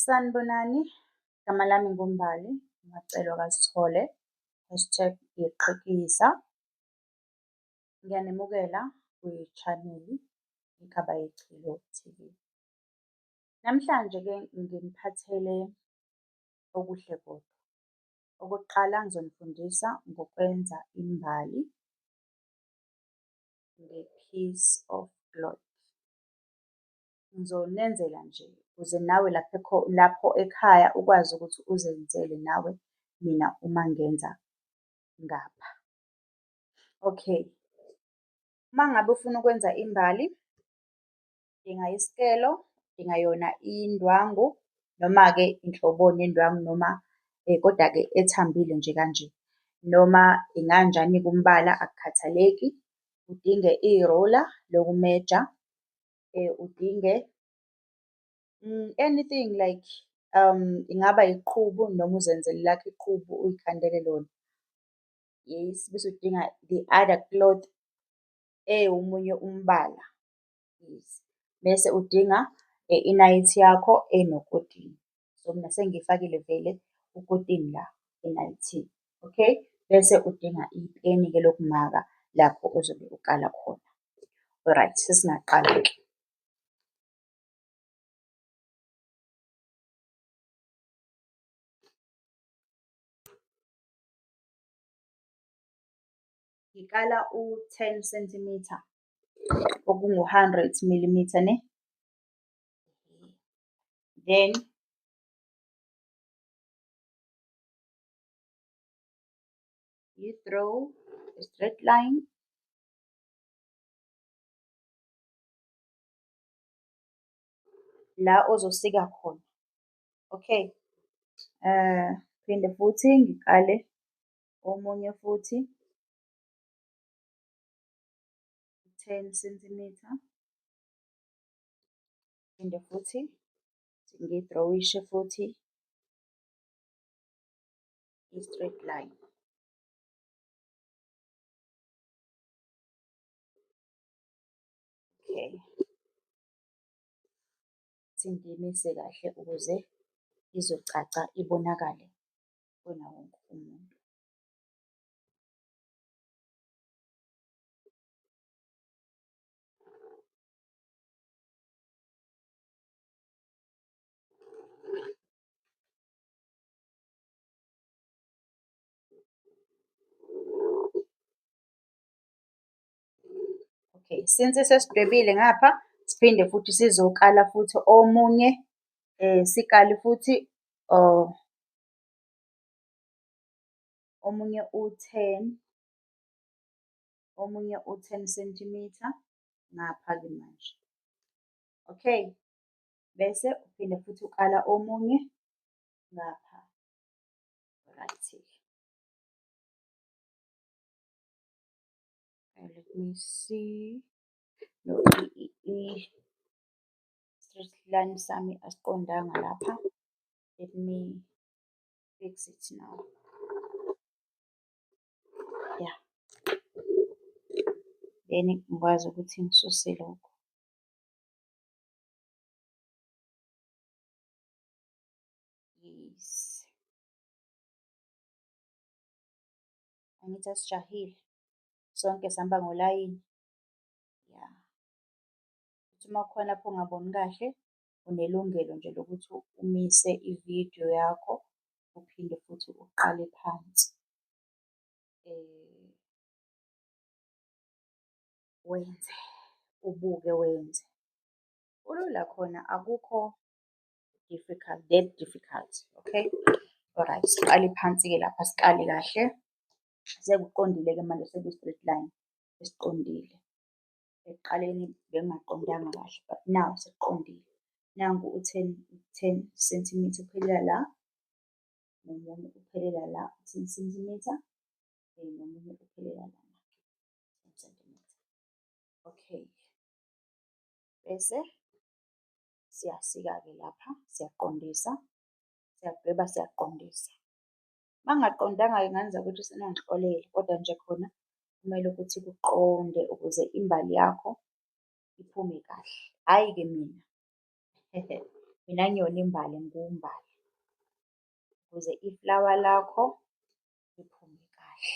Sanibonani, igama lami nguMbali, Macelwa kaSithole, #Iqhikisa. Ngiyanimukela kwichaneli iKabayichilo TV. Namhlanje-ke nginiphathele okuhle kodwa. Okokuqala, ngizonifundisa ngokwenza imbali nge-piece of cloth. Ngizonenzela nje ukuze nawe lapho ekhaya ukwazi ukuthi uzenzele nawe mina uma ngenza ngapha. Okay, uma ngabe ufuna ukwenza imbali, udinga isikelo, udinga yona indwangu, noma-ke inhloboni yendwangu noma koda-ke ethambile nje kanje, noma inganjani-ke umbala akukhathaleki. Udinge irola lokumeja, udinge anything like ingaba iqhubu noma uzenzele elakho iqhubu uy'khandele lona. Yes, bese udinga the other cloth omunye umbala. Yes, bese udinga inayithi yakho enokotini. So mina sengiyifakile vele ukotini la enayithini, okay? Bese udinga ipeni-ke lokumaka lapho ozobe ukala khona. Alright, sesingaqala-ke. Ngikala u-10 centimeter, okungu-100 millimeter ne? Then you draw a straight line la ozosika khona, okay? Phinde futhi ngikale omunye futhi 10 centimeter. Phinde futhi ngidrowishe futhi i-straight line. Okay, ngiyimise kahle ukuze izocaca ibonakale kuwona wonke umuntu. Okay, since sesidwebile ngapha, siphinde futhi sizokala futhi omunye, sikale futhi omunye u-10 centimeter ngapha-ke manje. Okay, bese uphinde futhi ukala omunye ngapha. Right. Let me see. No, i-straight line sami asiqondanga lapha. Let me fix it now. Yeah. Then ngikwazi ukuthi ngisuse lokho. Yes. Angithi asijahile. Sonke sihamba ngolayini. Ya. Ukuthi uma kukhona lapho ungaboni kahle, unelungelo nje lokuthi umise ividiyo yakho, uphinde futhi uqale phansi. Wenze, ubuke wenze. Kulula khona, akukho that difficult, okay? Alright, siqale phansi-ke lapha, siqale kahle. Sekuqondile-ke manje seku-straight line, sesiqondile. Ekuqaleni bekungaqondanga kahle, but now sekuqondile. Nangu u-10 centimeter uphelela la, nomunye uphelela la, 10 centimeter, nomunye uphelela la, 10 centimeter. Okay, bese siyasika-ke lapha, siyaqondisa, siyadweba, siyaqondisa. Uma ngingaqondanga-ke ngenza ukuthi senongixolela, kodwa nje khona kumele ukuthi kuqonde ukuze imbali yakho iphume kahle. Hhayi-ke mina mina ngiyona imbali ngumbali, ukuze iflawa lakho liphume kahle.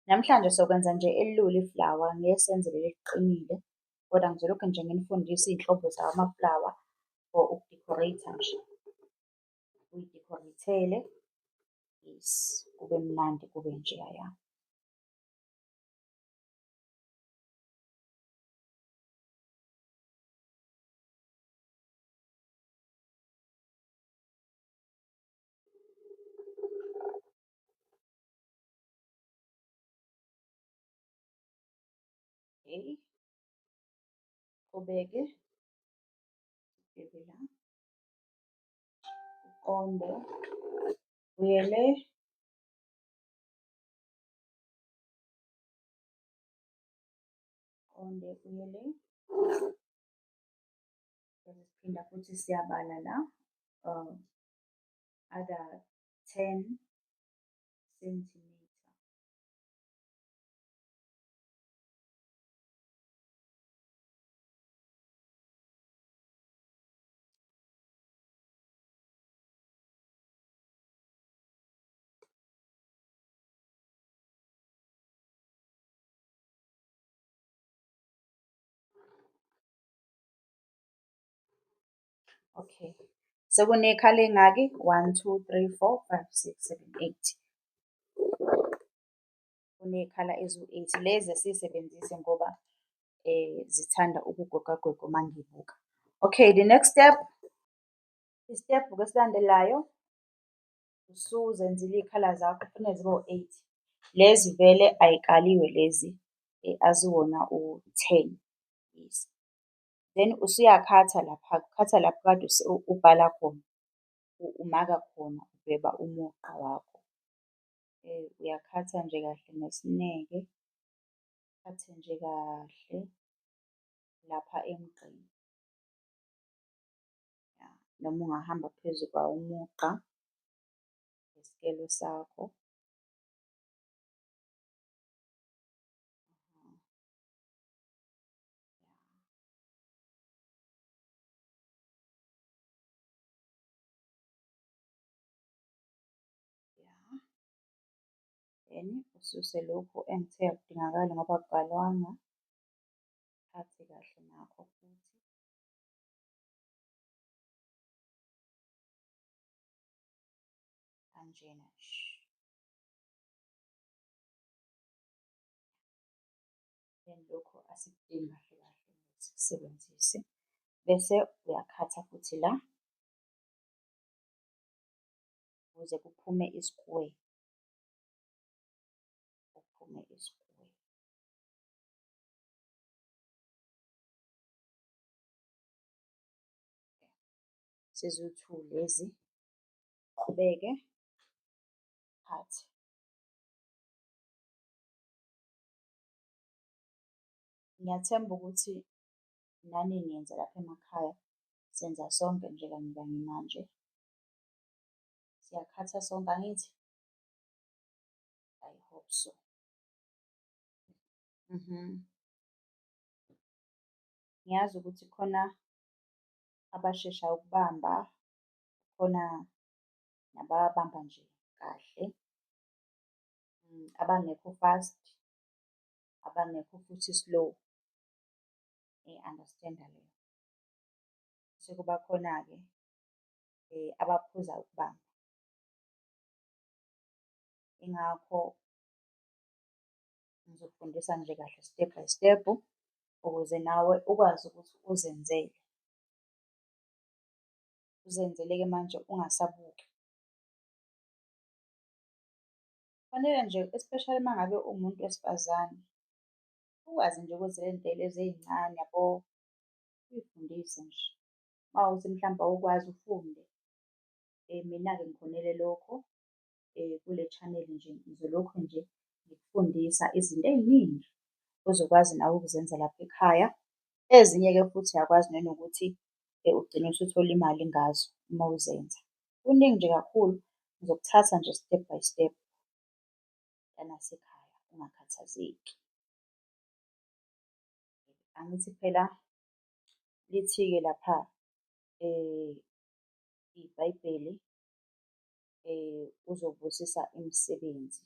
Namhlanje sokwenza nje elilula iflawa, angeke senze leli eliqinile, kodwa ngizolokhu nje nginifundisa iy'nhlobo zamaflawa for uku-decorate-a nje. Uyi-decorate-ele, yes, kube mnandi kube njeyaya. Okay, ubeke la, uqonde, uye le, uqonde uye le. Bese siphinda futhi siyabala la, other 10 centimeter. Okay, sekunekhala engaki? 1, 2, 3, 4, 5, 6, 7, 8. Kuney'khala eziwu-8, lezi asiy'sebenzise ngoba zithanda ukugogagogwa uma ngibuka. Okay, the next step, istephu-ke esilandelayo, usuzenzile iy'khala zakho, kufanele zibe u-8. Lezi vele ay'kaliwe lezi, aziwona u-10, yes. Then usuyakhatha lapha, ukhatha lapho kade ubhala khona, umaka khona, udweba umugqa wakho. Uyakhatha nje kahle ngesineke, ukhathe nje kahle lapha emgqeni. Ya, noma ungahamba phezu kwawo umugqa ngesikelo sakho. Ya, then ususe lokhu engithe akudingakali ngoba akukalwanga, ukhathe kahle nakho futhi. Kanjena nje. Then lokhu asikudingi kahle kahle ukuthi sikusebenzise. Bese uyakhatha futhi la ukuze kuphume i-square, kuphume i-square. Seziwu-2 lezi, qhubeke, khathe. Ngiyathemba ukuthi nani niyenza lapha emakhaya, senza sonke nje kanye kanye manje. Siyakhatha sonke, angithi? I hope so. Ngiyazi ukuthi khona abasheshayo ukubamba, khona nababamba nje kahle, abangekho fast, abangekho futhi slow. Understand-a leyo. Bese kuba khona-ke abaphuza ukubamba. Ingakho ngizofundisa nje kahle step by step ukuze nawe ukwazi ukuthi uzenzele. Uzenzele-ke manje ungasabuki. Kufanele nje especially uma ngabe uwumuntu wesifazane, ukwazi nje ukwenza lento lezi ey'ncane yabo, uy'fundise nje. Uma kuwukuthi mhlawumbe awukwazi ufunde. Mina-ke ngikhonele lokho kule channel nje ngizolokhu nje ngikufundisa izinto ey'ningi ozokwazi nawe ukuzenza lapha ekhaya. Ezinye-ke futhi uyakwazi nanokuthi ugcine usuthola imali ngazo uma uzenza. Kuningi nje kakhulu, ngizokuthatha nje step by step yanasekhaya ungakhathazeki. Angithi phela lithi-ke lapha iBhayibheli uzobusisa imisebenzi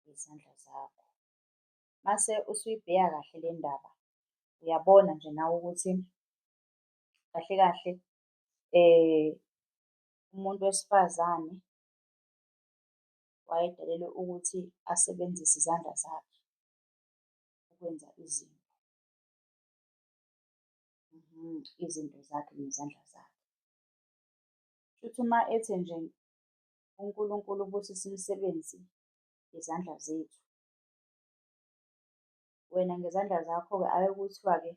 yezandla zakho. Mase usuyibheka kahle le ndaba, uyabona nje nawe ukuthi kahle kahle umuntu wesifazane wayedalelwe ukuthi asebenzise izandla zakhe ukwenza izinto. Izinto zakhe ngezandla zakhe. Kushuthi uma ethi nje uNkulunkulu ubusisa imisebenzi yezandla zethu, wena ngezandla zakho-ke ake kuthiwa-ke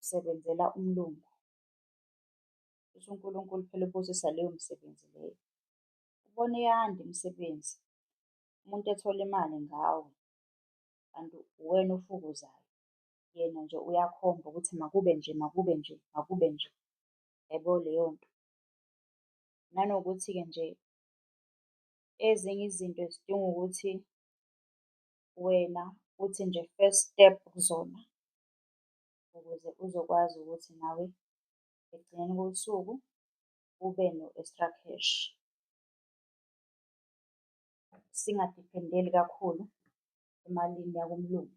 usebenzela umlungu. Kusho uNkulunkulu phela ubusisa leyo misebenzi leyo. Ubona iyanda imisebenzi, umuntu ethola imali ngawe, kanti uwena ofukuzayo. Yena nje uyakhomba ukuthi makube nje, makube nje, makube nje. Yabo leyo nto? Nanokuthi-ke nje ezinye izinto zidinga ukuthi wena uthi nje first step kuzona ukuze uzokwazi ukuthi nawe ekugcineni kosuku ube no-extra cash. Singadiphendeli kakhulu emalini yakumlungu.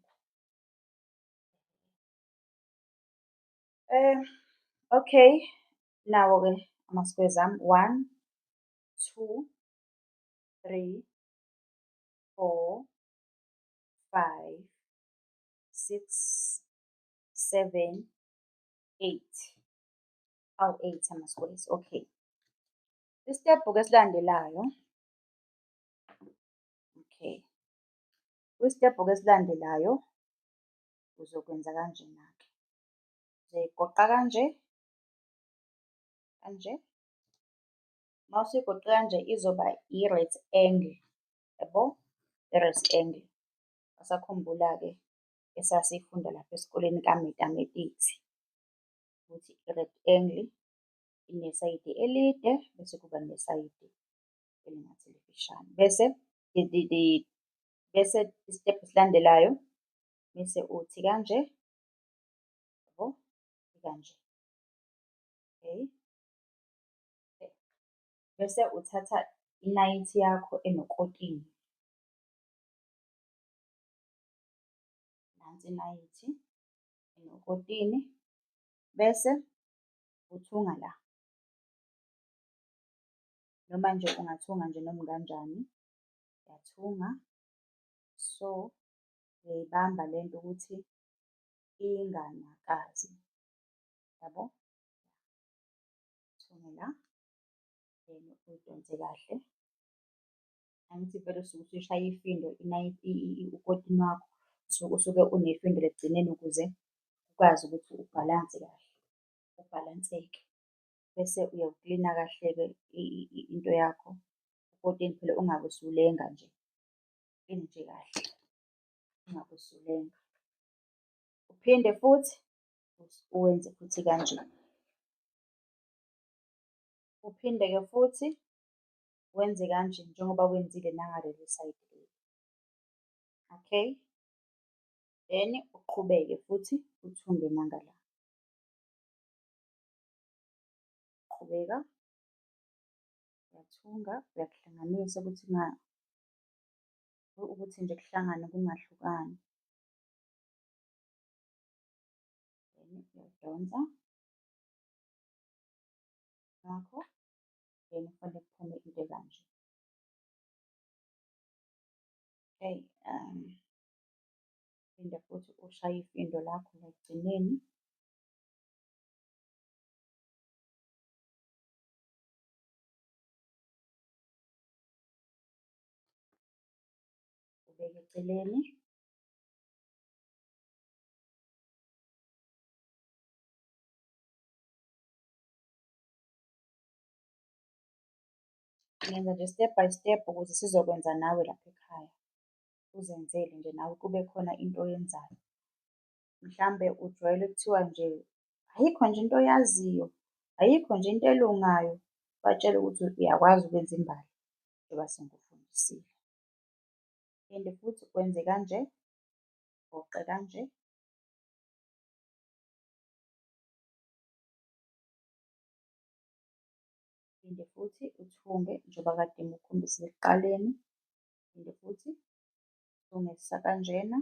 Okay, nawo-ke ama-squares ami. 1, 2, 3, 4, 5, 6, 7, 8. Awu-8 ama-squares, okay. Isitebhu-ke esilandelayo, okay. Kwisitebhu-ke esilandelayo uzokwenza kanjena-ke. Uzoyigoqa kanje, kanje. Uma usuyigoqe kanje izoba i-right angle, yabo? I-right angle. Usakhumbula-ke esasiyifunda lapha esikoleni ka-mathematics ukuthi i-right angle inesayidi elide bese kuba nesayidi elingathi lifishane. Bese bese isitebhu esilandelayo bese uthi kanje, yabo? Kanje. Okay. Bese uthatha inayithi yakho enokotini. Nansi inayithi enokotini, bese uthunga la. Noma nje ungathunga nje noma ikanjani, uyathunga. So, uyayibamba le nto ukuthi inganakazi, yabo? Uthunge la, then uyidonse kahle. Angithi vele usuke usuyishaya ifindo ukotini wakho, usuke unefindo ekugcineni ukuze ukwazi ukuthi ubhalanse kahle, ubhalanseke. Bese uyawuklina kahle-ke into yakho, ukotini phela ungabe usulenga nje, klini nje kahle, ungabe usulenga. Uphinde futhi uwenze futhi kanje. Uphinde-ke futhi wenze kanje njengoba wenzile nangaleli sayidi leli. Okay? Then uqhubeke futhi uthunge nangala. Qhubeka, uyathunga, uyakuhlanganisa ukuthi nje kuhlangane kungahlukani. Then uyadonsa ngakho, then kufanele kuphume into ekanje. Okay, phinde futhi ushaye ifindo lakho la ekugcineni. Ubeke eceleni. Ngenza nje step by step ukuze sizokwenza nawe lapha ekhaya. Uzenzele nje nawe kube khona into oyenzayo. Mhlambe ujwayele kuthiwa nje ayikho nje into oyaziyo, ayikho nje into elungayo. Batshele ukuthi uyakwazi ukwenza imbali njengoba sengikufundisile. Phinde futhi wenze kanje, ugoqe kanje. phinde futhi uthunge njengoba kade ngikukhombisile ekuqaleni, phinde futhi uthunge sakanjena.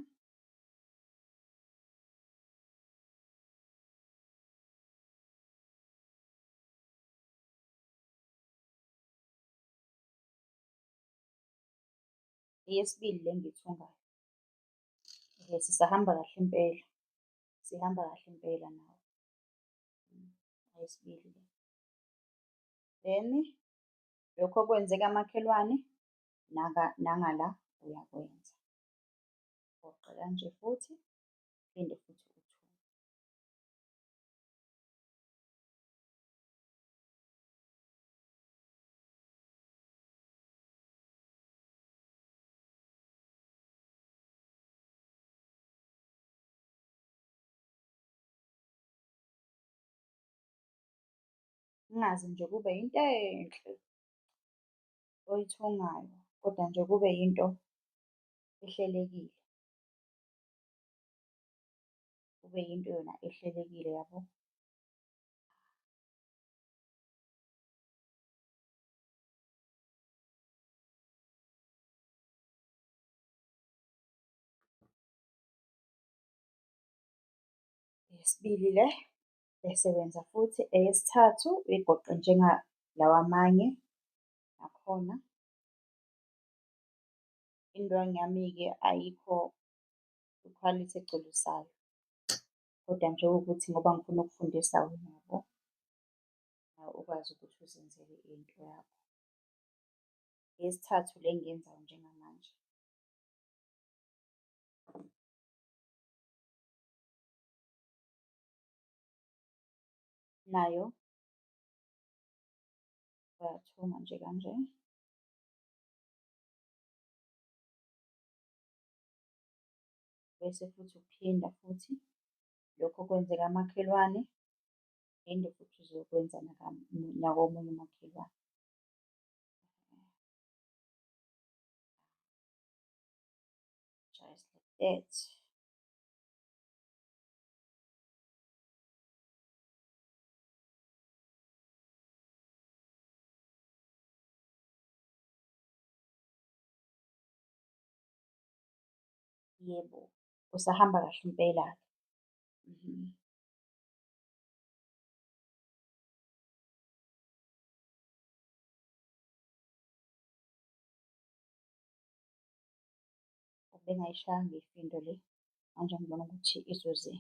Eyesibili le engiyithungayo, sisahamba kahle impela, sihamba kahle impela nawe. Eyesibili le. Then lokhu okwenze kamakhelwane nangala uyakwenza. Goqa kanje futhi, phinde futhi uthunge. Kungaze nje kube yinto enhle oyithungayo, koda nje kube yinto ehlelekile. Kube yinto yona ehlelekile, yabo. Eyesibili le, bese wenza futhi eyesithathu uyigoqe njengalawa amanye nakhona. Indwangu yami-ke ayikho ikhwalithi egculisayo, koda nje kuwukuthi ngoba ngifuna ukufundisa wena yabo, nawe ukwazi ukuthi uzenzele into yakho. Eyesithathu le engiyenzayo njengamanje. Nayo uyathunga nje kanje. Bese futhi uphinda futhi lokhu okwenze kamakhelwane, phinde futhi uzokwenza nakomunye umakhelwane. Just like that. Yebo, usahamba kahle impela-ke. Ubengayishayanga ifindo le, manje ngibona ukuthi izoze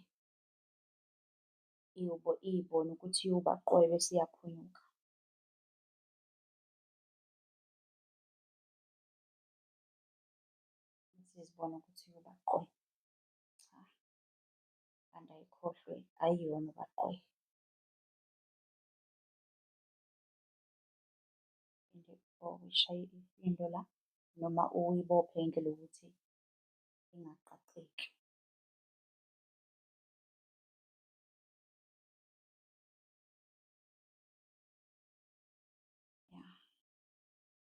iy'bone ukuthi iyoba qwebe bese iyaphunyuka. Sizibone ukuthi iyoba qwe. Cha, kanti ayikhohlwe, ayiyona uba qwe. Phinde uyishaye ifindo la, noma uyibophe ngendlela yokuthi ingaqaqeki. Ya,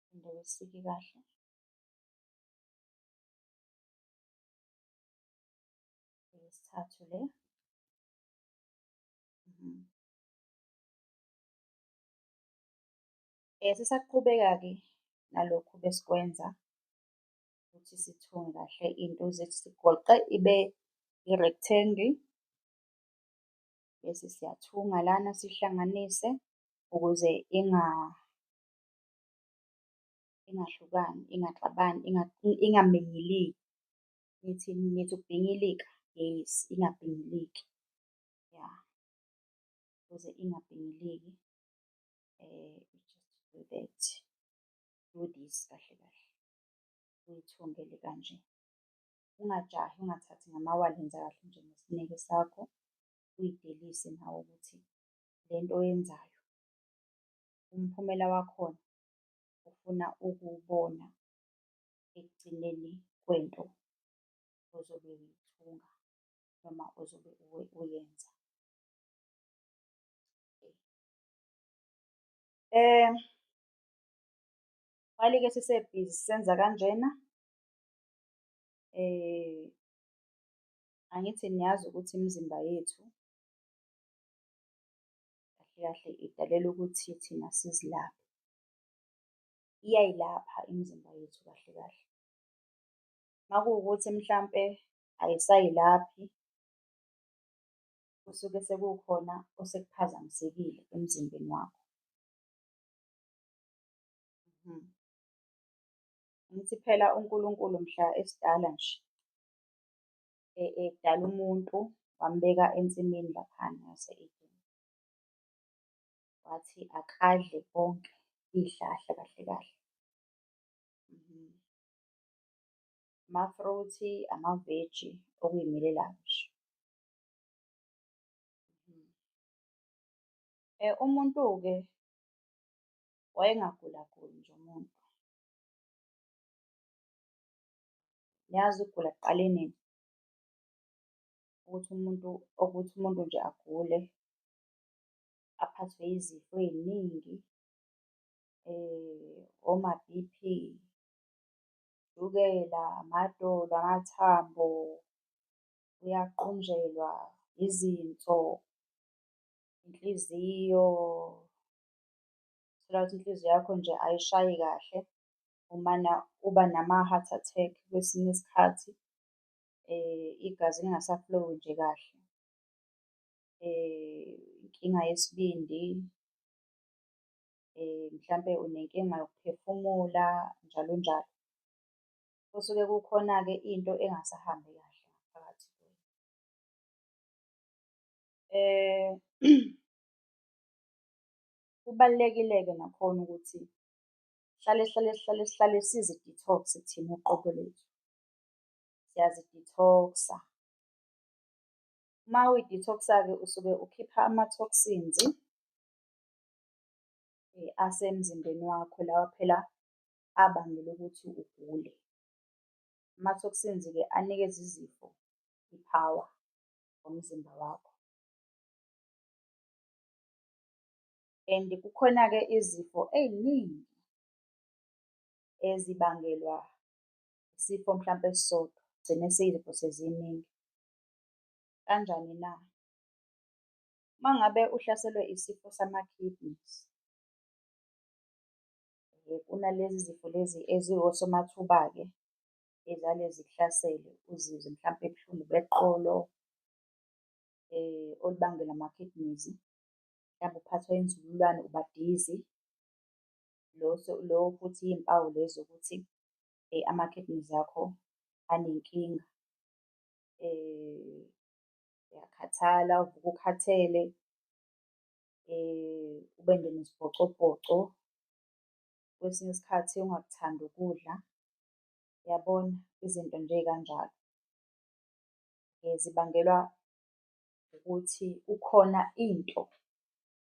phinde uyisike kahle. Eyesithathu le. Sisaqhubeka-ke nalokhu besikwenza ukuthi sithunge kahle into zethu, sigoqe ibe i-rectangle, bese siyathunga lana sihlanganise ukuze ingahlukani, ingaxabani, ingaminyiliki. Nithini nithi ukubhinyilika? Yes, ingabhinyiliki. Ya, ukuze ingabhinyiliki, just do that. Do this kahle kahle. Uyithungele kanje. Ungajahi, ungathathi ngamawala, yenza kahle nje ngesineke sakho. Uy'delise nawe ukuthi le nto oyenzayo umphumela wakhona ufuna ukuwubona ekugcineni kwento ozobe uyithunga noma ozobe uyenza. While-ke sisebhizi senza kanjena, angithi niyazi ukuthi imizimba yethu kahle kahle idalela ukuthi thina sizilaphe. Iyayilapha imizimba yethu kahle kahle. Uma kuwukuthi mhlampe ayisayilaphi, kusuke sekukhona osekuphazamisekile emzimbeni wakho. Angithi phela uNkulunkulu mhla esidala nje, edala umuntu wambeka ensimini laphana yase-Edeni. Wathi akadle konke iy'hlahla kahle kahle. Ama-fruit-i, amaveji okuyimilela nje. Umuntu-ke wayengagulaguli nje umuntu. Niyazi ukugula kuqale nini? Ukuthi umuntu nje agule, aphathwe yizifo ey'ningi, oma-B_P, ushukela, amadolo, amathambo, uyaqunjelwa, izinso, inhliziyo. Uthole ukuthi inhliziyo yakho nje ayishayi kahle, umana uba nama-heart attack kwesinye isikhathi, igazi lingasaflowi nje kahle. Inkinga yesibindi, mhlampe unenkinga yokuphefumula, njalo njalo. Kusuke kukhona-ke into engasahambi kahle ngaphakathi kuwena. Kubalulekile-ke nakhona ukuthi sihlale sizi-detox thina uqobo lethu. Siyazi-detox-a. Uma uyi-detox-a-ke usuke ukhipha ama-toxins asemzimbeni wakho lawa phela abangela ukuthi ugule. Ama-toxins-ke anikeza izifo i-power ngomzimba wakho. And kukhona-ke izifo ey'ningi ezibangelwa isifo mhlampe esisodwa gcine seyizifo seziningi. Kanjani na? Uma ngabe uhlaselwe isifo sama-kidneys, kunalezi zifo lezi eziwosomathuba-ke ezale zikuhlasele uzizwe mhlampe ubuhlungu beqolo olubangelwa ama-kidneys. Mhlampe uphathwa inzululwane, uba dizzy. Lo futhi iy'mpawu lezi zokuthi ama-kidneys akho anenkinga. Uyakhathala, uvuka ukhathele, ube nje nesibhocobhoco. Kwesinye isikhathi ungakuthandi ukudla, uyabona izinto nje ey'kanjalo. Zibangelwa ukuthi kukhona into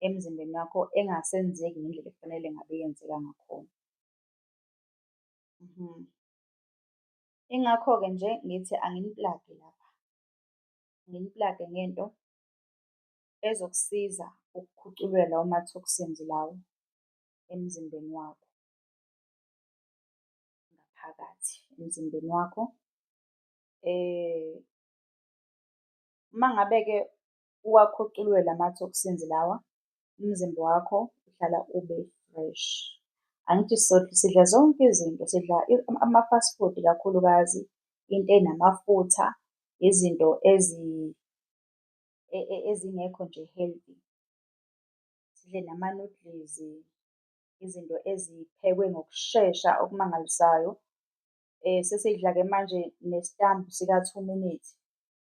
emzimbeni wakho engasenzeki ngendlela ekufanele ngabe yenzeka ngakhona. Ingakho-ke nje ngithi anginiplage lapha, nginiplage ngento ezokusiza ukukhuculula lawo ma-toxins lawo emzimbeni wakho, ngaphakathi emzimbeni wakho. Uma ngabe-ke uwakhuculule lama-toxins lawa, umzimba wakho uhlala ube-fresh. Angithi sidla zonke izinto, sidla ama-fast food ikakhulukazi, into enamafutha, izinto ezingekho nje healthy. Sidle nama-noodles, izinto eziphekwe ngokushesha okumangalisayo. Sesidla-ke manje nesitambu sika-2 minutes,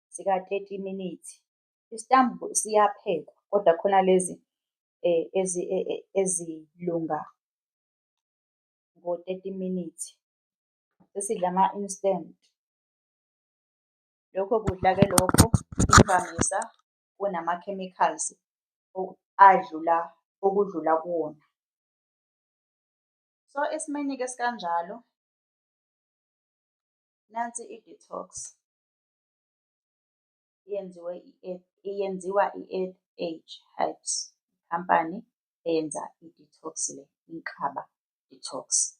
sika-30 minutes. Isitambu siyaphekwa kodwa khona lezi ezilunga ngo-30 minutes. Sesidla ama-instant. Lokho kudla-ke lokho imvamisa kunama-chemicals okudlula kuwona. So, esimeni-ke esikanjalo, nansi i-detox yenziwa i-AidAge Herbs, ikhampani eyenza i-detox le, Inkaba Detox.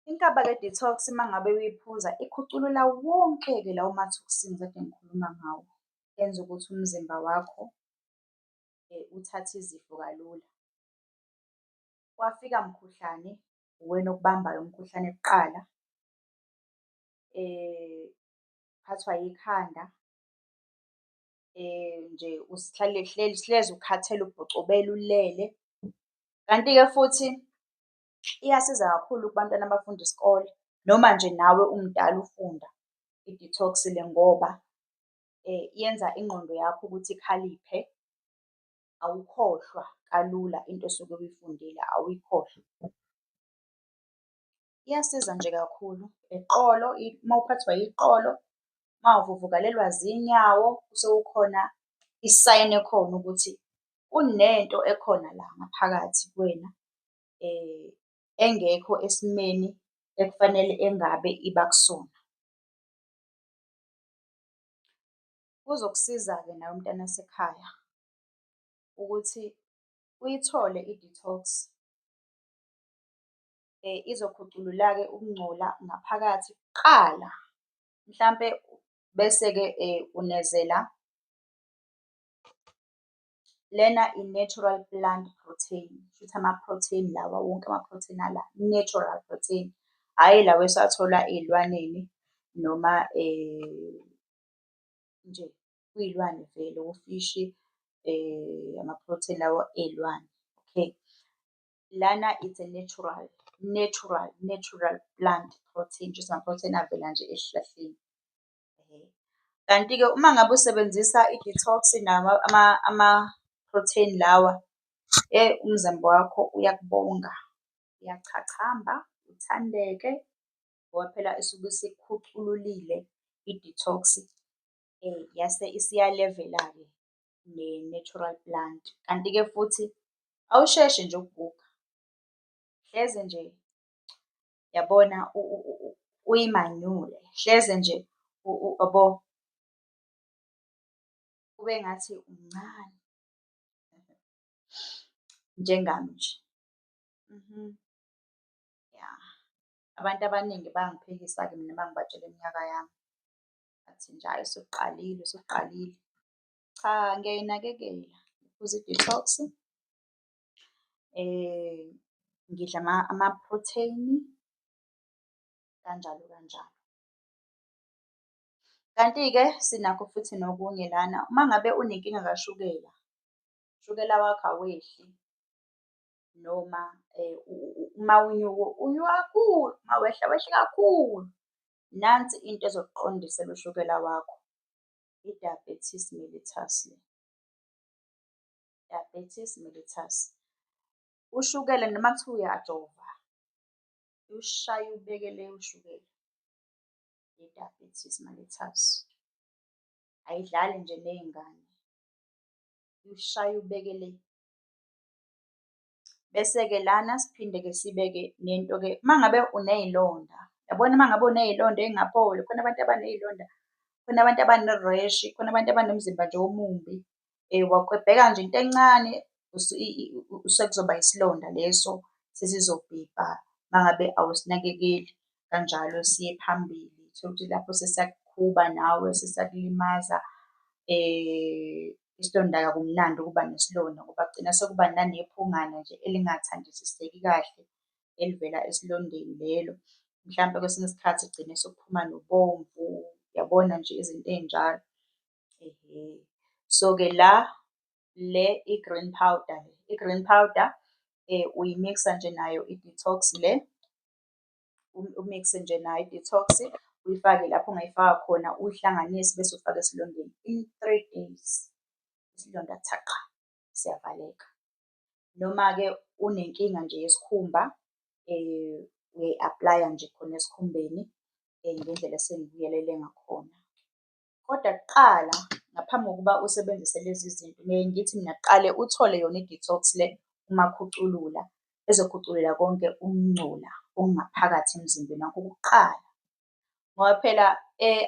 Inkaba-ke detox uma ngabe uyiphuza ikhuculula wonke-ke lawo ma-toxins ekade ngikhuluma ngawo, enza ukuthi umzimba wakho uthathe izifo kalula. Kwafika mkhuhlane, uwena okubambayo umkhuhlane kuqala, uphathwa yikhanda, nje hlezi ukhathele, ubhucubele, ulele. Kanti-ke futhi iyasiza kakhulu kubantwana abafunda isikole noma nje nawe umdala ufunda i-detox le ngoba yenza ingqondo yakho ukuthi ikhaliphe, awukhohlwa kalula into osuke uyifundile, awuyikhohlwa. Iyasiza nje kakhulu. Eqolo, uma uphathwa iqolo, uma uvuvukalelwa zinyawo, sekukhona isayini ekhona ukuthi kunento ekhona la ngaphakathi kuwena engekho esimeni ekufanele engabe iba kusona. Kuzokusiza-ke nawe mntana wasekhaya ukuthi uyithole i-detox, izokhuculula-ke ukungcola ngaphakathi kuqala, mhlampe bese-ke unezela lena i-natural plant protein, kushuthi ama-protein lawa wonke ama-protein ala natural protein, hhayi lawa esiwathola ey'lwaneni noma nje kuy'lwane vele, ofishi, ama-protein lawa ey'lwane, okay. Lana it's a natural plant protein, just ama-protein avela nje esihlahleni. Kanti-ke uma ngabe usebenzisa i-detox nawo ama-protein lawa, umzimba wakho uyakubonga, uyachachamba, uthandeke ngoba phela isuke isikhucululile i-detox, yase isiyalevela-ke ne-natural plant. Kanti-ke futhi awusheshi nje ukuguga, hleze nje yabona uyimanyule, hleze nje yabo ube ngathi umncane njengami nje. Ya, abantu abaningi bayangiphikisa-ke mina uma ngibatshela iminyaka yami, bathi nje hhayi usuqalile, usuqalile. Cha, ngiyayinakekela, ngiphuza i-detox, ngidla ama-protein, kanjalo kanjalo. Kanti-ke sinakho futhi nokunye lana, uma ngabe unenkinga kashukela, ushukela wakho awehli noma uma unyuka, unyuka kakhulu, uma wehla wehle kakhulu, nansi into ezokuqondisela ushukela wakho, i-diabetes mellitus le, diabetes mellitus. Ushukela noma kuthiwa uyajova, iwushaye uwubeke le ushukela, i-diabetes mellitus. Ayidlali nje ney'ngane, iwushaye uwubeke le. Bese-ke lana siphinde-ke sibeke nento-ke, uma ngabe uney'londa, yabona uma ngabe uney'londa ey'ngapholi, khona abantu abaney'londa, khona abantu abane-rash, khona abantu abanomzimba nje omumbi, bheka nje into encane sekuzoba isilonda leso sesizobhibha uma ngabe awusinakekeli kanjalo siye phambili. Uthole ukuthi lapho sesiyakukhuba nawe, sesiyakulimaza, isilonda akumnandi ukuba nesilonda ngoba kugcina sekuba nanephungana nje elingathandisiseki kahle elivela esilondeni lelo. Mhlampe kwesinye isikhathi kugcine sekuphuma nobomvu, yabona nje izinto ey'njalo. So-ke i-green powder le, i-green powder uyi-mix-a nje nayo i-detox le, u-mix-e nje nayo i-detox, uyifake lapho ongayifaka khona, uyihlanganise bese ufaka esilondeni. In 3 days isilonda thaqa, siyavaleka. Noma-ke unenkinga nje yesikhumba, uyayi-aplaya nje khona esikhumbeni ngendlela esengibuyelele ngakhona. Kodwa kuqala, ngaphambi kokuba usebenzise lezi zinto, ngiye ngithi mina qale uthole yona i-detox le umakhuculula, ezokhuculula konke ukungcola okungaphakathi emzimbeni wakho kuqala. Ngoba phela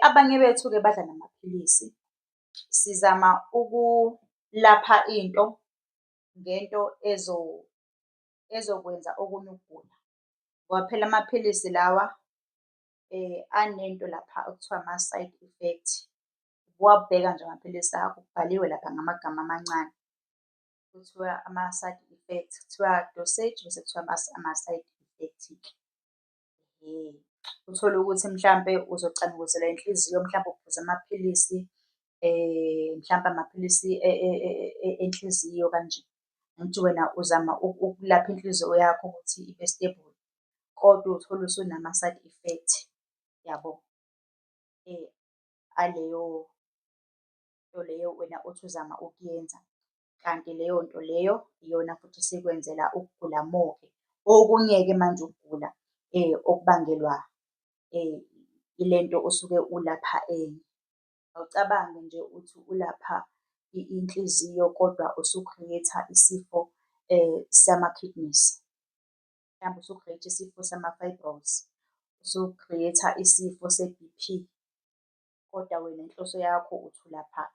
abanye bethu-ke badla namaphilisi, sizama ukulapha into ngento ezokwenza okunye ukugula. Ngoba phela amaphilisi lawa anento lapha okuthiwa ama-side effect. Ubuwabheka nje amaphilisi akho, kubhaliwe lapha ngamagama amancane. kuthiwa ama-side effect, kuthiwa dosage bese kuthiwa ama-side effect-ke. Uthole ukuthi mhlampe uzocanukezelwa inhliziyo mhlampe uphuza amaphilisi, mhlampe amaphilisi enhliziyo kanje. Angithi wena uzama ukulapha inhliziyo yakho ukuthi ibe stable, kodwa uthole usunama-side effect, yabo, aleyo nto leyo wena othi uzama ukuyenza. Kanti leyo nto leyo iyona futhi esikwenzela ukugula more-ke. Okunye-ke manje ukugula okubangelwa ile nto osuke ulapha enye. Awucabange nje uthi ulapha inhliziyo kodwa usu-create-a isifo sama-kidneys. Mhlambe usu-create-a isifo sama-fibroids, usu-create-a isifo se-B_P, kodwa wena inhloso yakho uthi ulapha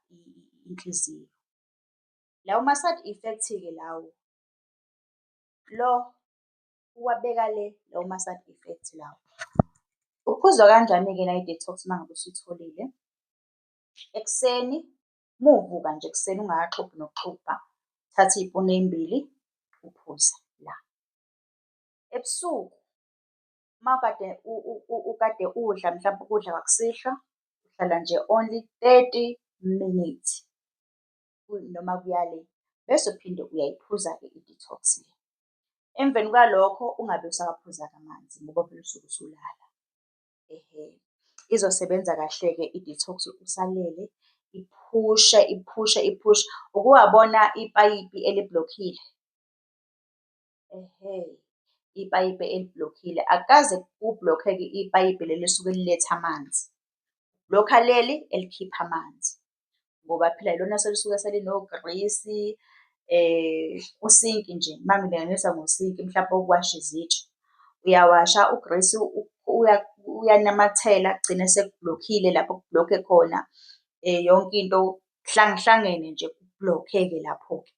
inhliziyo. Lawo ma-side effect-ke lawo, uwabeka le lawo ma-side effect lawo. Uphuzwa kanjani-ke na i-detox uma ngabe usuyitholile? Ekuseni, uma uvuka nje ekuseni ungakaxubhi nokuxubha, thatha iy'puni ey'mbili uphuze la. Ebusuku uma ukade udla mhlampe ukudla kwakusihlwa, uhlala nje only 30 minutes noma kuya le, bese uphinde uyayiphuza-ke i-detox le. Emveni kwalokho ungabe usawaphuza-ke amanzi ngoba phela usuke usulala. Izosebenza kahle-ke i-detox usalele, iphushe, iphushe, iphushe. Uke wabona ipayipi elibhlokhile? Ipayipi elibhlokhile. Akukaze kubhlokheke ipayipi leli esuke liletha amanzi. Kubhlokha leli elikhipha amanzi, ngoba phela ilona selisuke selinogilisi, usinki nje uma ngilinganisa ngosinki mhlampe wokuwasha izitsha. Uyawasha ugilisi uyanamathela kugcine sekubhlokhile lapho kubhlokhe khona yonke into kuhlangahlangene nje kubhlokheke lapho-ke.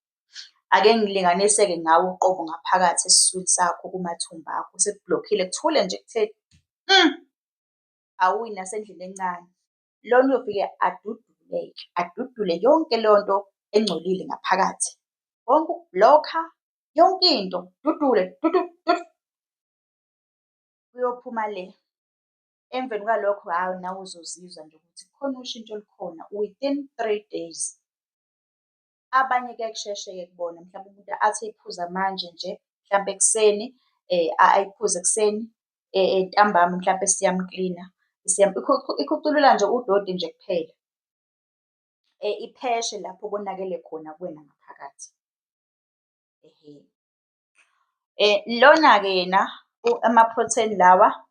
Ake ngilinganise-ke ngawe uqobo ngaphakathi esiswini sakho kumathumba akho sekubhlokhile kuthule nje kuthe, awuyi nasendlini encane. Lona uyofike aduduleke, adudule yonke leyo nto engcolile ngaphakathi. Konke ukubhlokha, yonke into, dudule dudu dudu, kuyophuma le. Emveni kwalokho, hhawu nawe uzozizwa nje ukuthi kukhona ushintsho olukhona within 3 days. Abanye kuyaye kusheshe-ke kubona, mhlampe umuntu athi eyiphuza manje nje, mhlampe ekuseni, ayiphuze ekuseni, ntambama mhlampe siyamklina, ikhuculula nje udoti nje kuphela. Ipheshe lapho konakele khona kuwena ngaphakathi. Lona-ke yena ama-protein lawa,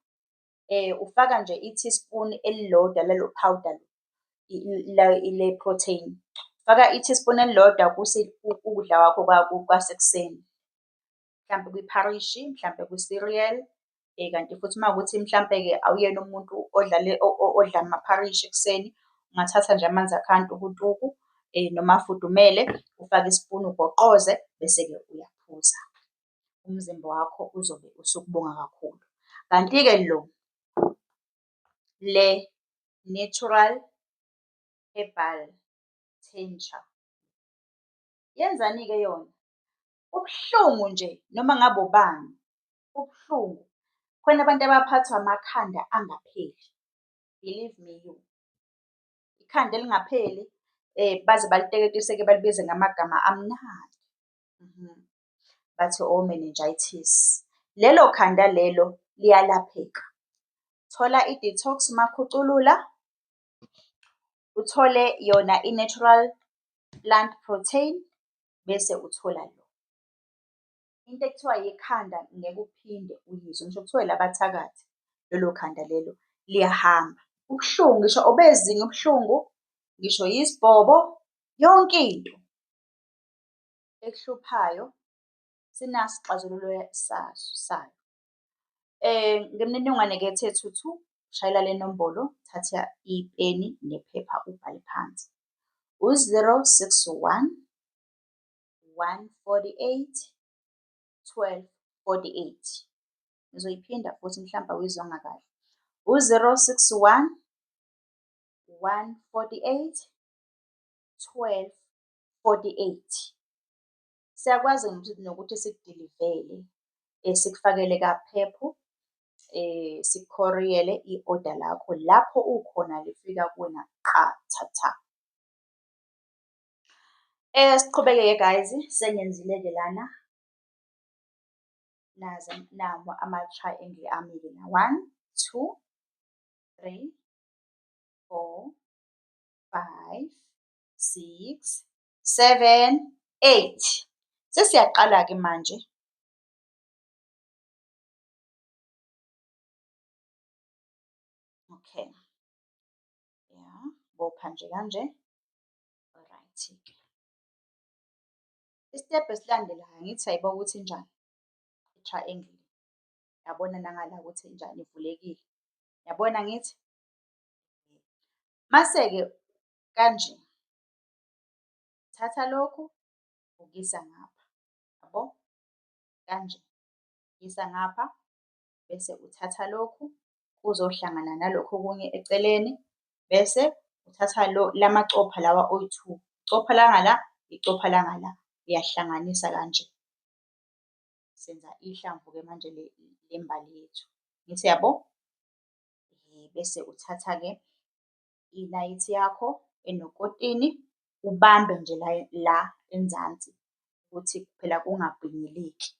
ufaka nje i-teaspoon elilodwa lalo powder le-protein. Faka i-teaspoon elilodwa kukudla kwakho kwasekuseni, mhlampe kwipharishi, mhlampe kwi-cereal. Kanti futhi uma kuwukuthi mhlampe-ke awuyena umuntu odla amapharishi ekuseni, ungathatha nje amanzi akha ntukutuku noma afudumele, ufake isipuni ugoqoze, bese-ke uyaphuza. Umzimba wakho uzobe usukubonga kakhulu. Kanti-ke le natural herbal tincture, yenzani-ke yona? Ubuhlungu nje noma ngabe ubani, ubuhlungu. Khona abantu abaphathwa amakhanda angapheli, believe me you. Ikhanda elingapheli baze baliteketise-ke balibize ngamagama amnandi. Bathi o-meningitis. Lelo khanda lelo liyalapheka. Thola i-detox makhuculula, uthole yona i-natural plant protein, bese uthola lo. Into ekuthiwa yikhanda ngeke uphinde uyizwe, ngisho kuthiwa elabathakathi, lelo khanda lelo liyahamba. Ubuhlungu ngisho obezinyo ubuhlungu, ngisho yisibhobo, yonke into ekuhluphayo sinaso isixazululo sayo. Ngemininingwane-ke ethe thuthu, shayela le nombolo, thatha ipeni nephepha ubhale phansi. 061 148 1248. Ngizoyiphinda futhi mhlampe awuyizwanga kahle. 061 148 1248. Siyakwazi nokuthi sikudilivele, sikufakele kaphephu, siku-courier-le i-order lakho lapho ukhona lifika kuwena qathatha. Siqhubeke-ke guys, sengenzile-ke lana. Nawo ama-triangle ami-ke la. 1, 2, 3, 4, 5, 6, 7, 8. Sesiyaqala-ke manje. Okay. Ya, bopha nje kanje. Alright-ke. Isitebhu esilandelayo angithi sayibo ukuthi injani i-triangle. Yabona nangala ukuthi injani ivulekile. Yabona ngithi? Mase-ke kanje. Thatha lokhu ukisa ngapha. Yabo? Kanje. Isa ngapha bese uthatha lokhu kuzohlangana nalokhu okunye eceleni bese uthatha lamacopha lawa oyi-2. Icopha la ngala, icopha la ngala. Uyahlanganisa kanje. Senza ihlamvu-ke manje lembali yethu. Ngithi yabo? Bese uthatha-ke ilayithi yakho enokotini ubambe nje la enzansi ukuthi phela kungabhinyiliki.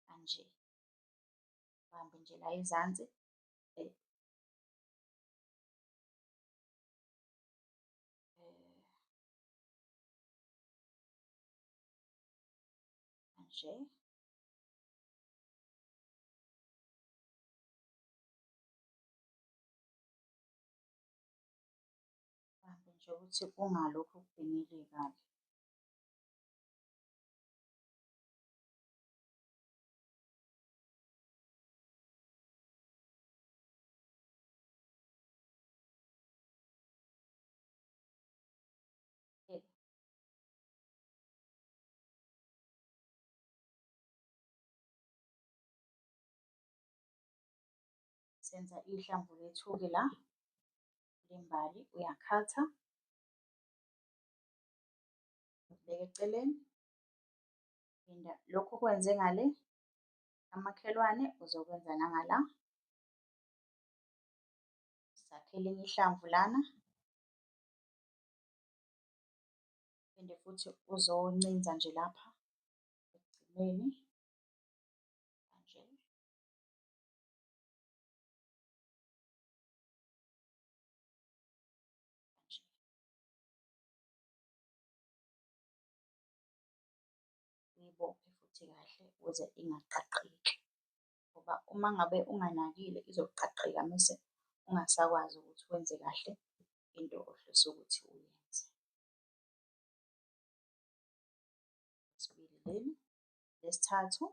Kanje. Ubambe nje la ezansi. Kanje. Ubambe nje ukuthi kungalokhu kubhinyileka-ke. Senza ihlamvu lethu-ke la lembali, uyakhatha ubeke eceleni. Phinda lokhu okwenze ngale kamakhelwane uzokwenza nangala. Sakhe elinye ihlamvu lana. Phinde futhi uzoncinza nje lapha ekugcineni. Kanje. Kanje. Uyibophe futhi kahle ukuze ingaqaqeki. Ngoba uma ngabe unganakile izoqaqeka mese ungasakwazi ukuthi wenze kahle into ohlose ukuthi uyenze. Sibili leli, lesithathu,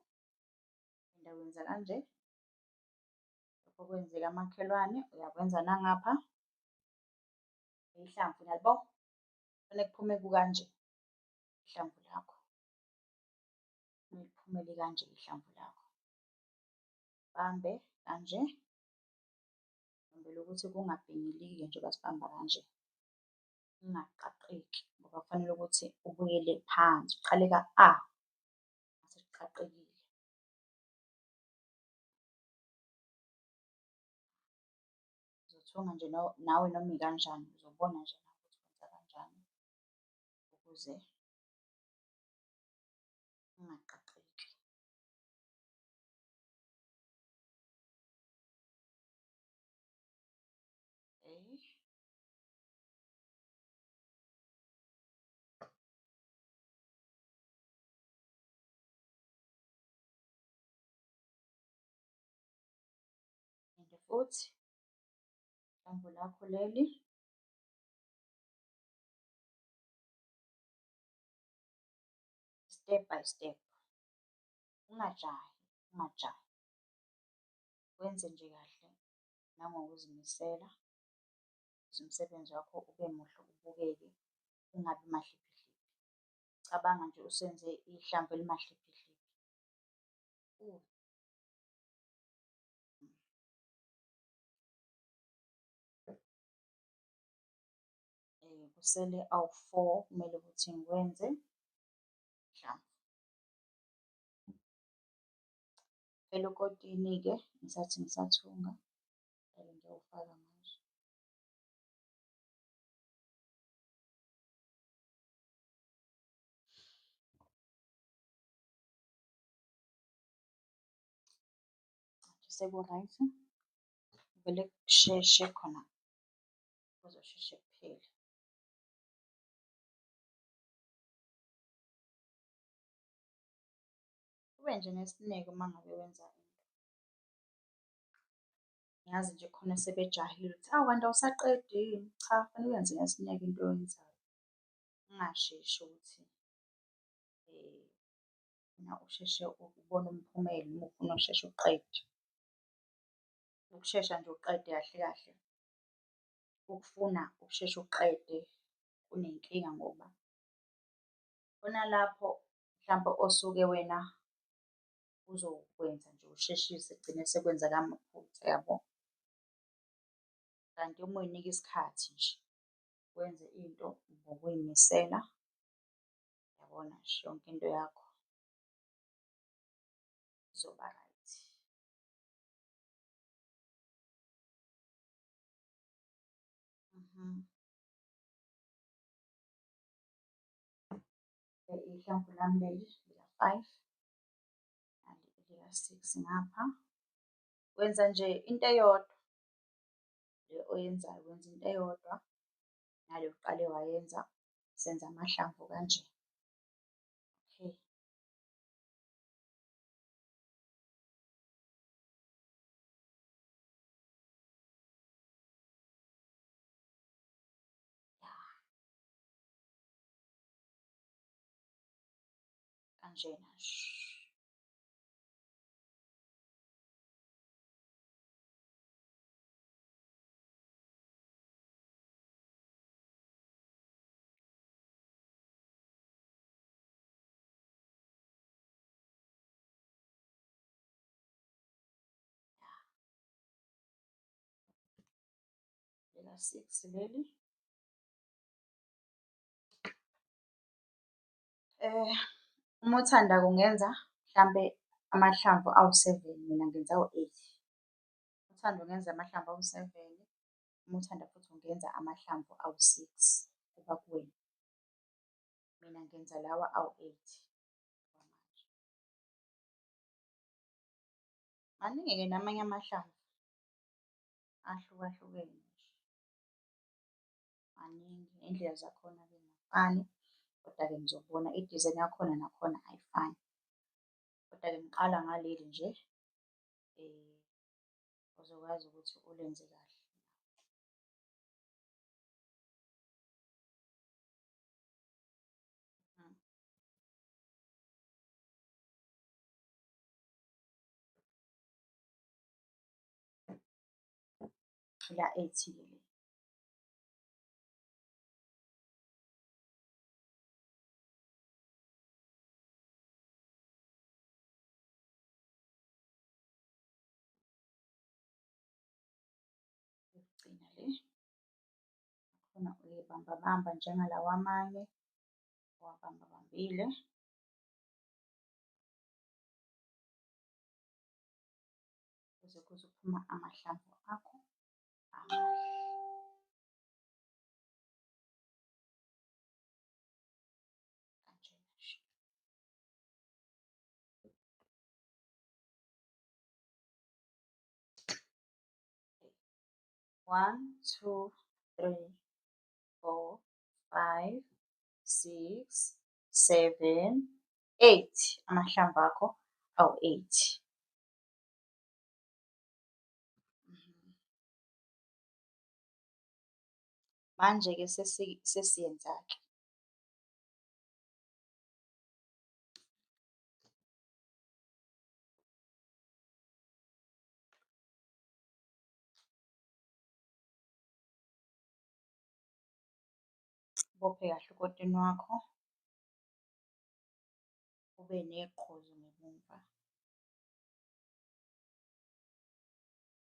phinda wenza kanje. Lokho okwenzeka kamakhelwane uyakwenza nangapha. Ihlamvu nalibo? Kufanele kuphume kukanje ihlamvu lakho. Liphume likanje ihlamvu lakho. Bambe kanje. Bambela ukuthi kungabhinyiliki njengoba sibamba kanje. Kungaqaqeki ngoba kufanele ukuthi ubuyele phansi, uqale ka-A mase kuqaqekile. Uzothunga nje nawe noma ikanjani, uzobona nje nawe ukuthi wenza kanjani ukuze ungaqaqeki. Okay. Phinde futhi ihlamvu lakho leli step by step. Ungajahi, ungajahi. Wenze nje kahle nangokuzimisela ukuze umsebenzi wakho ube muhle ubukeke, ungabi mahliphihlipi. Cabanga nje usenze ihlamvu elimahliphihlipi. Kusele awu-4 kumele ukuthi ngiwenze. Hlamvu. Phela ukotini-ke ngisathi ngisathunga ngiyawufaka manje. Seku-right, vele kusheshe khona kuzosheshe kuphele. Ube nje nesineke uma ngabe wenza into. Ngiyazi nje khona sebejahile ukuthi, awu kanti awusaqedi yini? Cha, kufanele uyenze ngesineke into oyenzayo. Ungasheshi ukuthi ufuna usheshe ubone umphumela noma ufuna usheshe uqede. Ukushesha nje uqede kahle kahle, ukufuna ukusheshe uqede kunenkinga ngoba khona lapho mhlampe osuke wena uzokwenza nje usheshise kugcine sekwenzeka amaphutha yabo. Kanti uma uy'nika isikhathi nje wenze into ngokuy'misela, yabona nje yonke into yakho izoba right. Ihlamvu lami leli lika-5 lika-6 ngapha. Wenza nje into eyodwa le oyenzayo, wenza into eyodwa nale oqale wayenza, senza amahlamvu kanje. Okay. Kanjena nje. Lika-6 leli. Uma uthanda kungenza mhlampe amahlamvu awu-7, mina ngenza awu-8. Uthanda ungenza amahlamvu awu-7, uma uthanda futhi ungenza amahlamvu awu-6, kuba kuwena. Mina ngenza lawa awu-8 okwamanje. Maningi-ke namanye amahlamvu ahlukahlukene nje. Maningi, ney'ndlela zakhona-ke azifani, koda-ke nizobona idizayini yakhona nakhona ayifani. Koda-ke ngiqala ngaleli nje uzokwazi ukuthi ulenze kahle. Ela-8 leli. Yokugcina le. Khona uyibamba-bamba njengalawa amanye, uwabamba-bambile. Kuze kuzophuma amahlamvu akho amahle. Kanjena nje. 1, 2, 3, 4, 5, 6, 7, 8. Amahlamvu akho awu-8. Manje-ke sesiyenza-ke. Ubophe kahle ukotini wakho, ube neqhozo ngemumva.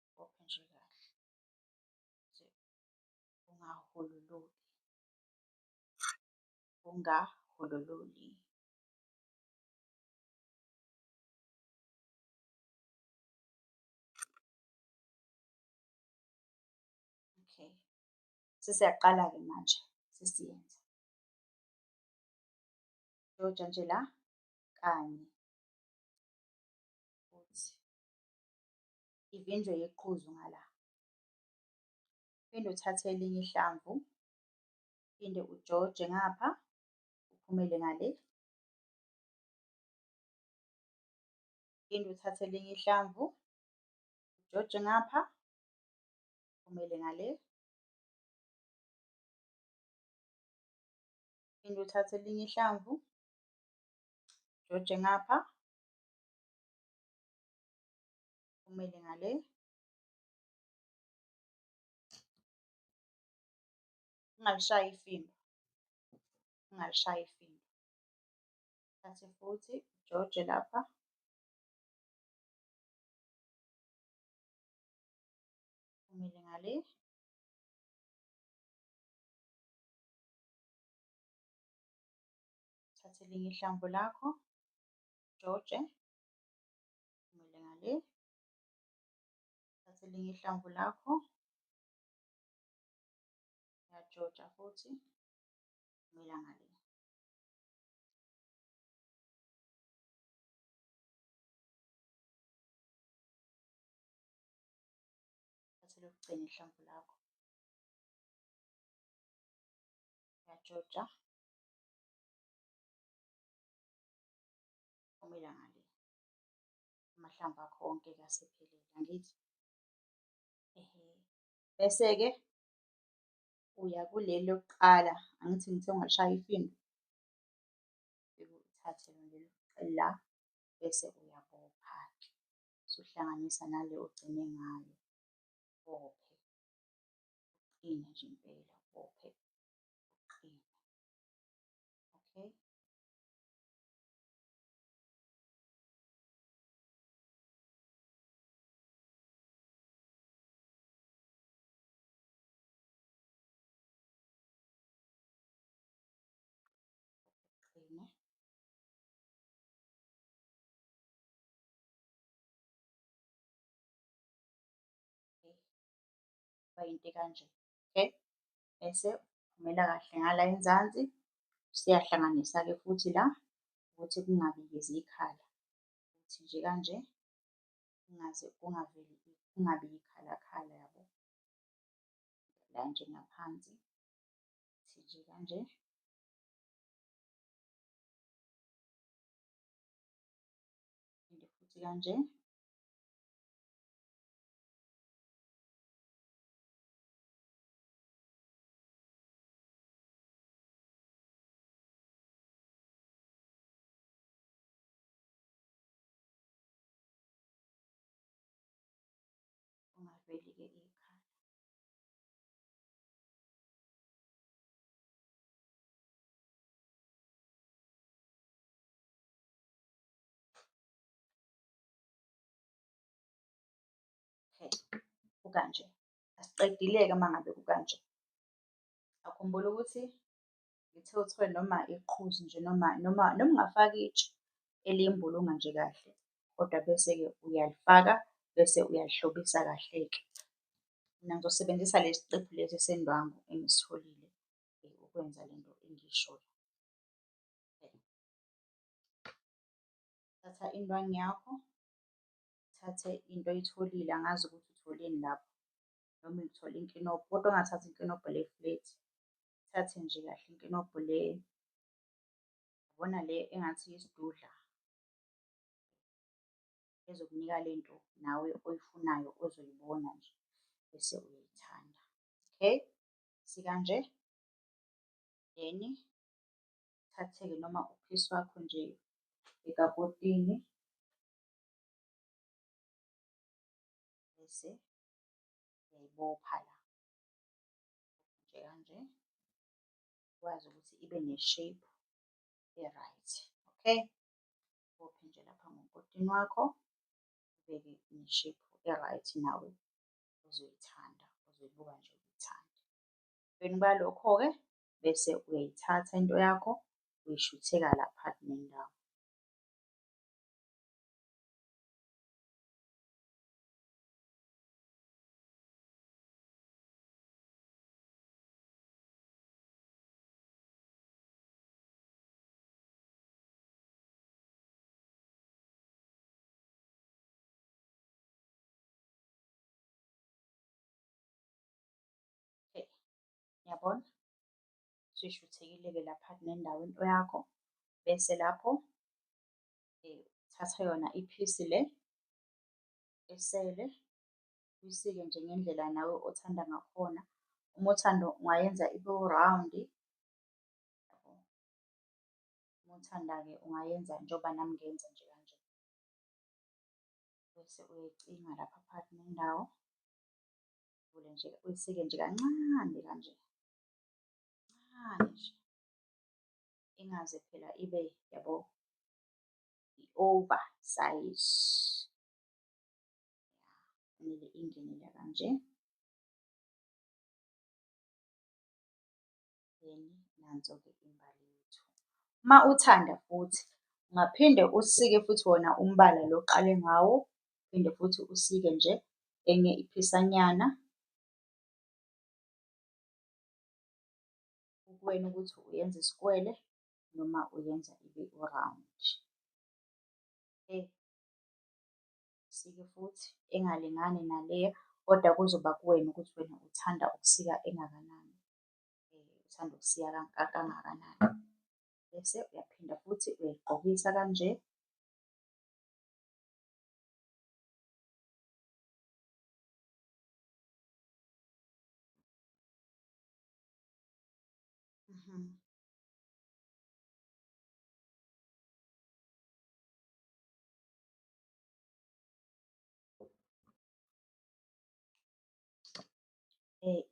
Ubophe nje kahle ukuze ungahululeki. Ungahululeki. Okay, sesiyaqala-ke manje sesiyenza. Joja nje la kanye futhi ivinjwe yeqhuzu ngala. Phinde uthathe elinye ihlamvu, phinde ujoje ngapha, uphumele ngale. Phinde uthathe elinye ihlamvu, ujoje ngapha, uphumele ngale. Phinde uthathe elinye ihlamvu, ujoje ngapha, uphumele ngale. Ungalishayi ifindo, ungalishayi ifindo. Thathe futhi ujoje lapha, uphumele ngale. Thathe elinye ihlamvu lakho, ujoje, uphumele ngale. Thathe elinye ihlamvu lakho, uyajoja futhi, uphumela ngale. Thathe lokugcina ihlamvu lakho, uyajoja, uphumela ngale. Amahlamvu akho wonke-ke asephelele, angithi? Ehe. Bese-ke uya kuleli lokuqala, angithi ngithe ungalishaya ifindo? Uthathe la bese uyabopha-ke. Usuhlanganisa nale ogcine ngayo, ubophe. Uqine nje impela, ubophe uqine. Okay? Uqine. Okay. Kuba yinto ekanje. Okay? Bese uphumela kahle ngala enzansi. Siyahlanganisa-ke futhi la ukuthi kungabi ikhala. Uthi nje kanje, kungaze kungabi ikhala khala, yabo. La nje ngaphansi, uthi nje kanje. Phinde futhi kanje. Ungaveli-ke ikhala. Okay, kukanje. Asiqedile-ke uma ngabe kukanje. Akhumbula ukuthi ngithe uthole noma iqhuzu nje noma ungafaka itshe eliyimbulunga nje kahle, kodwa bese-ke uyalifaka bese uyalihlobisa kahle-ke. Mina ngizosebenzisa lesi siqephu lesi sendwangu engisitholile ukwenza lento engiyishoyo. Thatha indwangu yakho, uthathe into oyitholile, angazi ukuthi utholeni lapho noma uthole inkinobho, kodwa ungathathi inkinobho le-flat. Thathe nje kahle inkinobho le, yabona le engathi iyisidudla, ezokunika lento nawe oyifunayo ozoyibona nje bese uyayithanda. Okay, sikanje. Then uthathe-ke noma uphisi wakho nje ekabotini bese uyayibopha la nje kanje, ukwazi ukuthi ibe ne-shape e-right. Okay, ubophe nje lapha ngobotini wakho, ubeke ne-shape e-right nawe ozoyithanda, ozoyibuka nje uyithande. Emveni kwalokho-ke bese uyayithatha into yakho uyishutheka lapha nendawo. Yabona? Sishuthekile-ke lapha nendawo into yakho, bese lapho thatha yona iphisi le esele uyisike nje ngendlela nawe othanda ngakhona. Uma uthanda ungayenza ibe u-round, yabo. Uma uthanda-ke ungayenza njengoba nami ngenza nje kanje. Bese uyayicinga lapha phakathi nendawo, uvule nje uyisike nje kancane kanje, kancane nje. Ingaze phela ibe yabo i-oversize. Kumele ingenile kanje. Then nanso-ke imbali yethu. Uma uthanda futhi ungaphinde usike futhi wona umbala lo oqale ngawo, uphinde futhi usike nje enye iphisanyana. Kukuwena ukuthi uyenza isikwele noma uyenza ibe u-round. Usike futhi engalingani naleya, kodwa kuzoba kuwena ukuthi wena uthanda ukusika engakanani, uthanda ukusika kangakanani. Bese uyaphinda futhi uyayigqokisa kanje.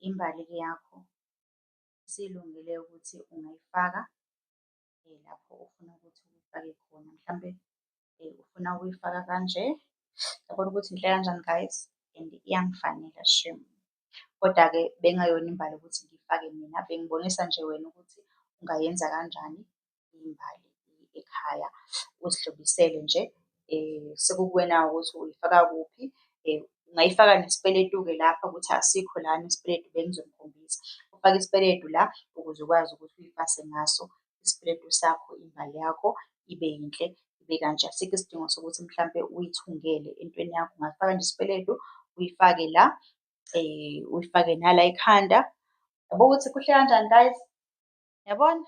Imbali-ke yakho isilungele ukuthi ungayifaka lapho ofuna ukuthi uyifake khona. Mhlampe ufuna ukuyifaka kanje. Yabona ukuthi inhle kanjani guys, and iyangifanela shame. Koda-ke bekungeyona imbali ukuthi ngiyifake mina, bengibonisa nje wena ukuthi ungayenza kanjani imbali ekhaya, uzihlobisele nje. Sekukuwena-ke ukuthi uyifaka kuphi. Ungayifaka nesipeletu-ke lapha ukuthi asikho lana isipeletu bengizokukhombisa. Ufake isipeledu la ukuze ukwazi ukuthi uyifase ngaso isipeletu sakho imbali yakho ibe yinhle, ibe kanje. Asikho isidingo sokuthi mhlampe uyithungele entweni yakho. Ungafaka nje isipeledu, uyifake la, uyifake nala ekhanda. Yabo ukuthi kuhle kanjani guys? Yabona?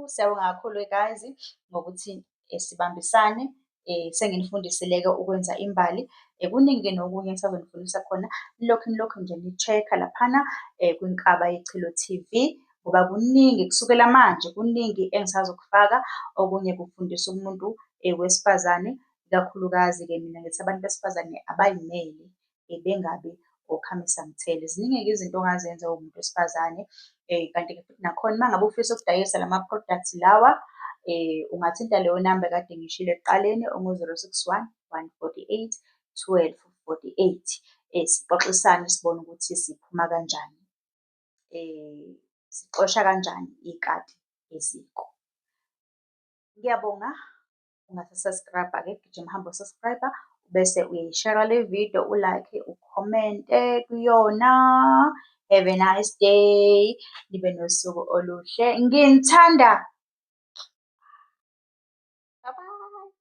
Siyabonga kakhulu guys ngokuthi sibambisane. Senginifundisile-ke ukwenza imbali. Kuningi-ke nokunye engisazonifundisa khona. Nilokhu nje ni-check-a laphana kwiNkaba Yechilo T_V ngoba kuningi kusukela manje, kuningi engisazokufaka. Okunye kufundisa umuntu wesifazane, ikakhulukazi-ke mina ngithi abantu besifazane abay'mele bengabi okhamisamthele. Ziningi-ke izinto ongazenza uwumuntu wesifazane. Kanti-ke futhi nakhona uma ngabe ufisa ukudayisa lama-products lawa, ungathinta leyo namba ekade ngiyishilo ekuqaleni, ongu-061 148 1248. Sixoxisane sibone ukuthi siphuma kanjani, sixosha kanjani ikati eziko. Ngiyabonga. Ungasa-subscribe-a-ke, gijima hamba u-subscribe-a bese uyayishera le video, u-like, ukhomente kuyona. Have a nice day. Nibe nosuku oluhle. Nginithanda. Bye bye.